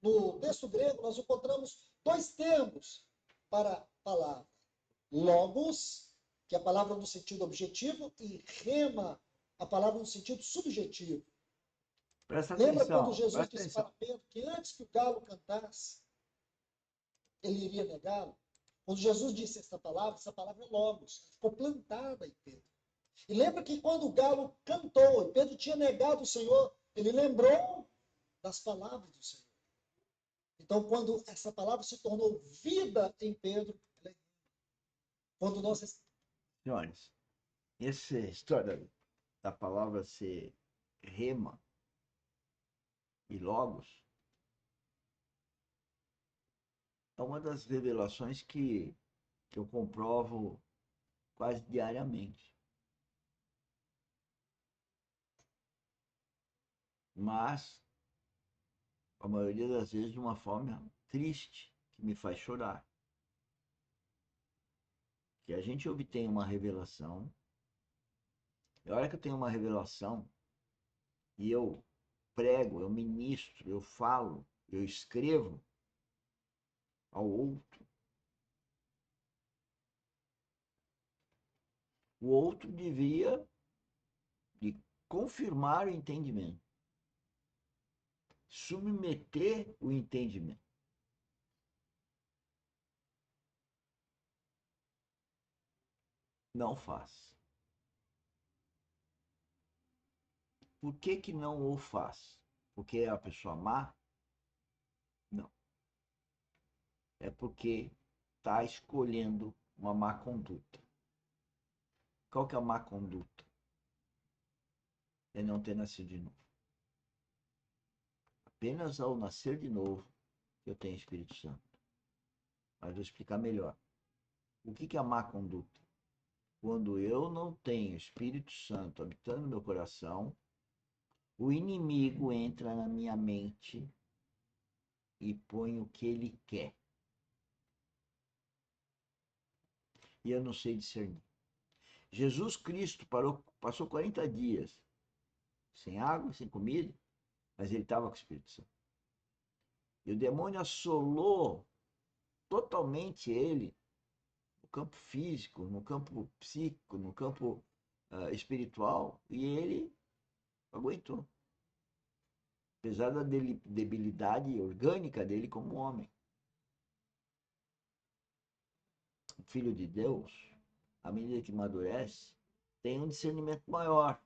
No texto grego, nós encontramos dois termos para palavra. Logos, que é a palavra no sentido objetivo, e rema, a palavra no sentido subjetivo. Lembra quando Jesus presta disse atenção. para Pedro que antes que o galo cantasse, ele iria negá-lo? Quando Jesus disse essa palavra é logos, ficou plantada em Pedro. E lembra que quando o galo cantou e Pedro tinha negado o Senhor, ele lembrou das palavras do Senhor. Então, quando essa palavra se tornou vida em Pedro, quando nós... Senhores, essa história da palavra ser rema e logos é uma das revelações que eu comprovo quase diariamente. Mas, a maioria das vezes, de uma forma triste, que me faz chorar. Que a gente obtém uma revelação, e a hora que eu tenho uma revelação, e eu prego, eu ministro, eu falo, eu escrevo ao outro, o outro devia de confirmar o entendimento, submeter o entendimento. Não faz. Por que que não o faz? Porque é a pessoa má? Não. É porque está escolhendo uma má conduta. Qual que é a má conduta? É não ter nascido de novo. Apenas ao nascer de novo eu tenho Espírito Santo. Mas vou explicar melhor. O que é a má conduta? Quando eu não tenho Espírito Santo habitando no meu coração, o inimigo entra na minha mente e põe o que ele quer. E eu não sei discernir. Jesus Cristo passou 40 dias sem água, sem comida, mas ele estava com o Espírito Santo. E o demônio assolou totalmente ele no campo físico, no campo psíquico, no campo espiritual, e ele aguentou. Apesar da debilidade orgânica dele como homem. O Filho de Deus, à medida que amadurece, tem um discernimento maior.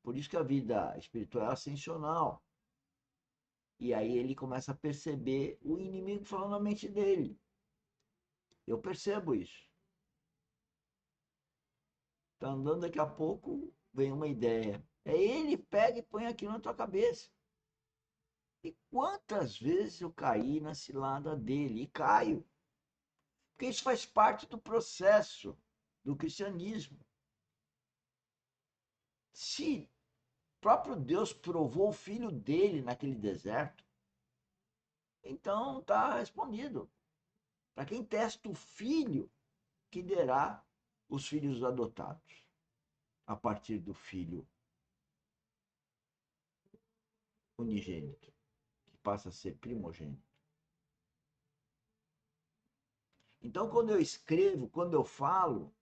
Por isso que a vida espiritual é ascensional. E aí ele começa a perceber o inimigo falando na mente dele. Eu percebo isso. Tá andando, daqui a pouco vem uma ideia. Aí ele pega e põe aquilo na tua cabeça. E quantas vezes eu caí na cilada dele? E caio. Porque isso faz parte do processo do cristianismo. Se o próprio Deus provou o filho dele naquele deserto, então está respondido. Para quem testa o filho, que derá os filhos adotados, a partir do filho unigênito, que passa a ser primogênito. Então, quando eu escrevo, quando eu falo,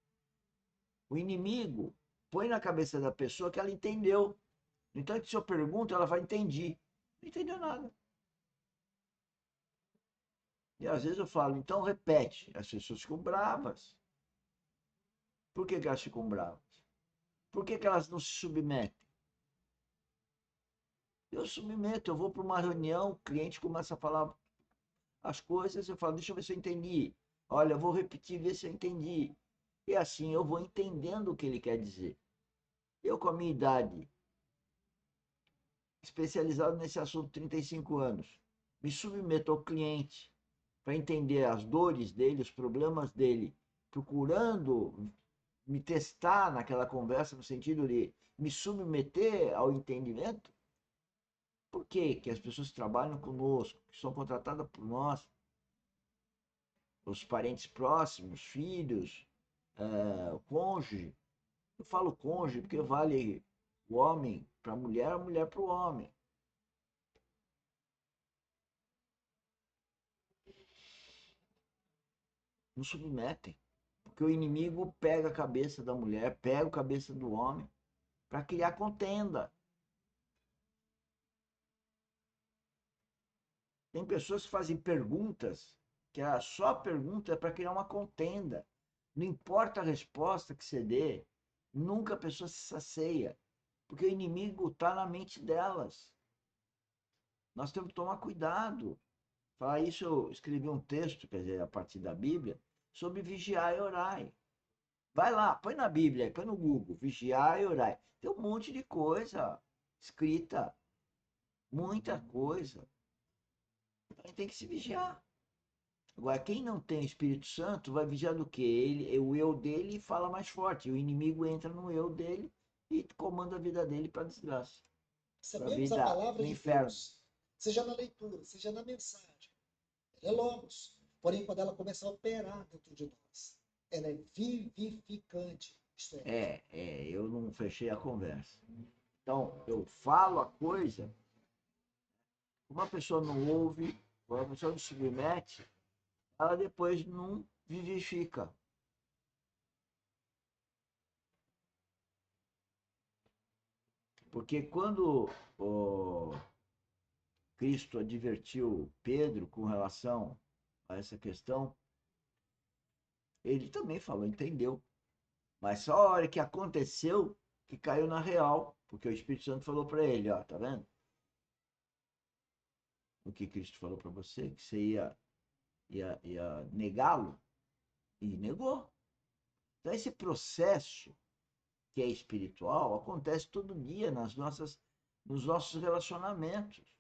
o inimigo põe na cabeça da pessoa que ela entendeu. Então, se eu pergunto, ela vai entendi. Não entendeu nada. E às vezes eu falo, então repete. As pessoas ficam bravas. Por que elas ficam bravas? Por que elas não se submetem? Eu submeto, eu vou para uma reunião, o cliente começa a falar as coisas, eu falo, deixa eu ver se eu entendi. Olha, eu vou repetir, ver se eu entendi. E assim eu vou entendendo o que ele quer dizer. Eu, com a minha idade, especializado nesse assunto, 35 anos, me submeto ao cliente para entender as dores dele, os problemas dele, procurando me testar naquela conversa no sentido de me submeter ao entendimento. Por que que as pessoas que trabalham conosco, que são contratadas por nós, os parentes próximos, filhos, o cônjuge, eu falo cônjuge porque vale o homem para a mulher para o homem. não submetem. Porque o inimigo pega a cabeça da mulher, pega a cabeça do homem, para criar contenda. Tem pessoas que fazem perguntas, que a só pergunta é para criar uma contenda. Não importa a resposta que você dê, nunca a pessoa se sacia, porque o inimigo está na mente delas. Nós temos que tomar cuidado. Falar isso, eu escrevi um texto, quer dizer, a partir da Bíblia, sobre vigiar e orar. Vai lá, põe na Bíblia, põe no Google, vigiar e orar. Tem um monte de coisa escrita, muita coisa. A gente tem que se vigiar. Agora, quem não tem Espírito Santo vai vigiar do quê? O eu dele fala mais forte. O inimigo entra no eu dele e comanda a vida dele para desgraça. Para a Recebemos a vida palavra no de inferno. Deus, seja na leitura, seja na mensagem. Ela é logos. Porém, quando ela começa a operar dentro de nós, ela é vivificante. Isto é, Eu não fechei a conversa. Então, eu falo a coisa, uma pessoa não ouve, uma pessoa não se submete, ela depois não vivifica. Porque quando o Cristo advertiu Pedro com relação a essa questão, ele também falou, entendeu. Mas só a hora que aconteceu que caiu na real, porque o Espírito Santo falou para ele, ó, tá vendo? O que Cristo falou para você, que você ia negá-lo, e negou. Então esse processo que é espiritual acontece todo dia nos nossos relacionamentos.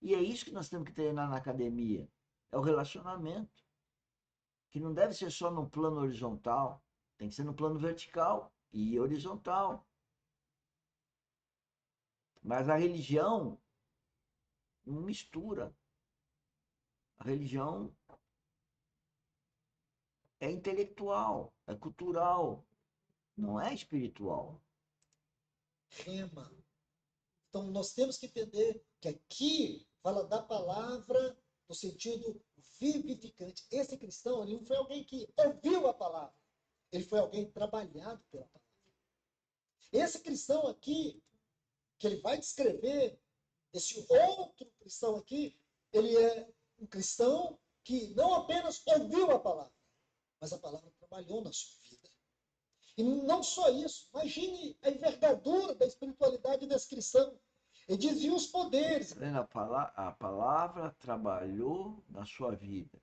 E é isso que nós temos que treinar na academia, é o relacionamento, que não deve ser só no plano horizontal, tem que ser no plano vertical e horizontal. Mas a religião não mistura. A religião é intelectual, é cultural, não é espiritual. rema. Então, nós temos que entender que aqui fala da palavra no sentido vivificante. Esse cristão, ele não foi alguém que ouviu a palavra. Ele foi alguém trabalhado pela palavra. Esse cristão aqui, que ele vai descrever, esse outro cristão aqui, ele é um cristão que não apenas ouviu a palavra, mas a palavra trabalhou na sua vida. E não só isso, imagine a envergadura da espiritualidade desse cristão. Ele dizia os poderes. A palavra trabalhou na sua vida.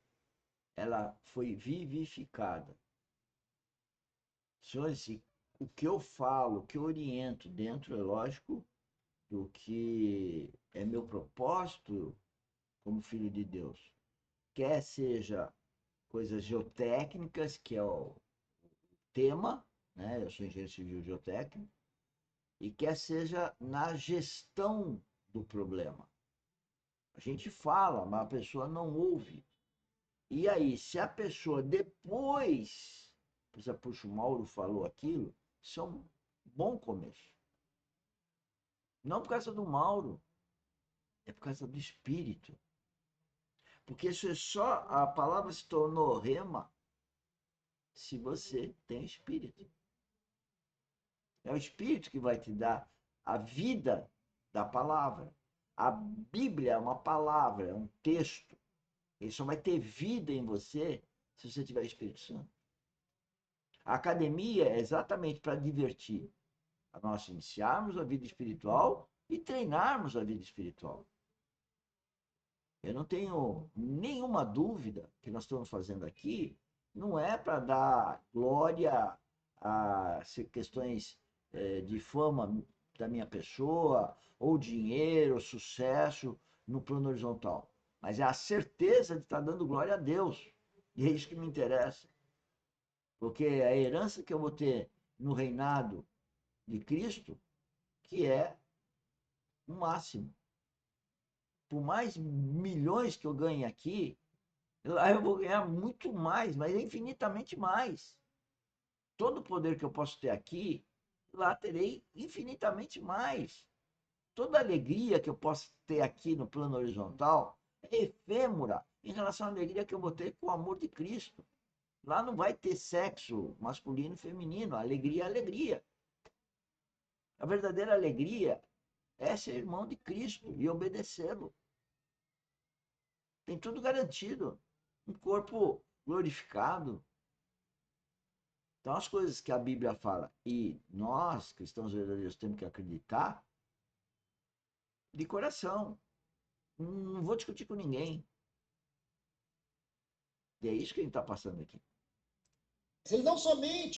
Ela foi vivificada. Senhores, o que eu falo, o que eu oriento dentro, é lógico, do que é meu propósito como filho de Deus. Quer seja coisas geotécnicas, que é o tema, né? Eu sou engenheiro civil geotécnico, e quer seja na gestão do problema. A gente fala, mas a pessoa não ouve. E aí, se a pessoa depois, por exemplo, puxa, o Mauro falou aquilo, isso é um bom começo. Não por causa do Mauro, é por causa do espírito. Porque isso é só, a palavra se tornou rema se você tem espírito. É o espírito que vai te dar a vida da palavra. A Bíblia é uma palavra, é um texto. Ele só vai ter vida em você se você tiver Espírito Santo. A academia é exatamente para divertir, a nós iniciarmos a vida espiritual e treinarmos a vida espiritual. Eu não tenho nenhuma dúvida que nós estamos fazendo aqui não é para dar glória a questões de fama da minha pessoa, ou dinheiro, ou sucesso no plano horizontal. Mas é a certeza de estar dando glória a Deus. E é isso que me interessa. Porque é a herança que eu vou ter no reinado de Cristo, que é o máximo. Por mais milhões que eu ganhe aqui, lá eu vou ganhar muito mais, mas infinitamente mais. Todo o poder que eu posso ter aqui, lá terei infinitamente mais. Toda a alegria que eu posso ter aqui no plano horizontal é efêmera em relação à alegria que eu vou ter com o amor de Cristo. Lá não vai ter sexo masculino e feminino. A alegria é alegria. A verdadeira alegria é ser irmão de Cristo e obedecê-lo. Tem tudo garantido. Um corpo glorificado. Então, as coisas que a Bíblia fala e nós, cristãos verdadeiros, temos que acreditar de coração. Não vou discutir com ninguém. E é isso que a gente está passando aqui. Ele não somente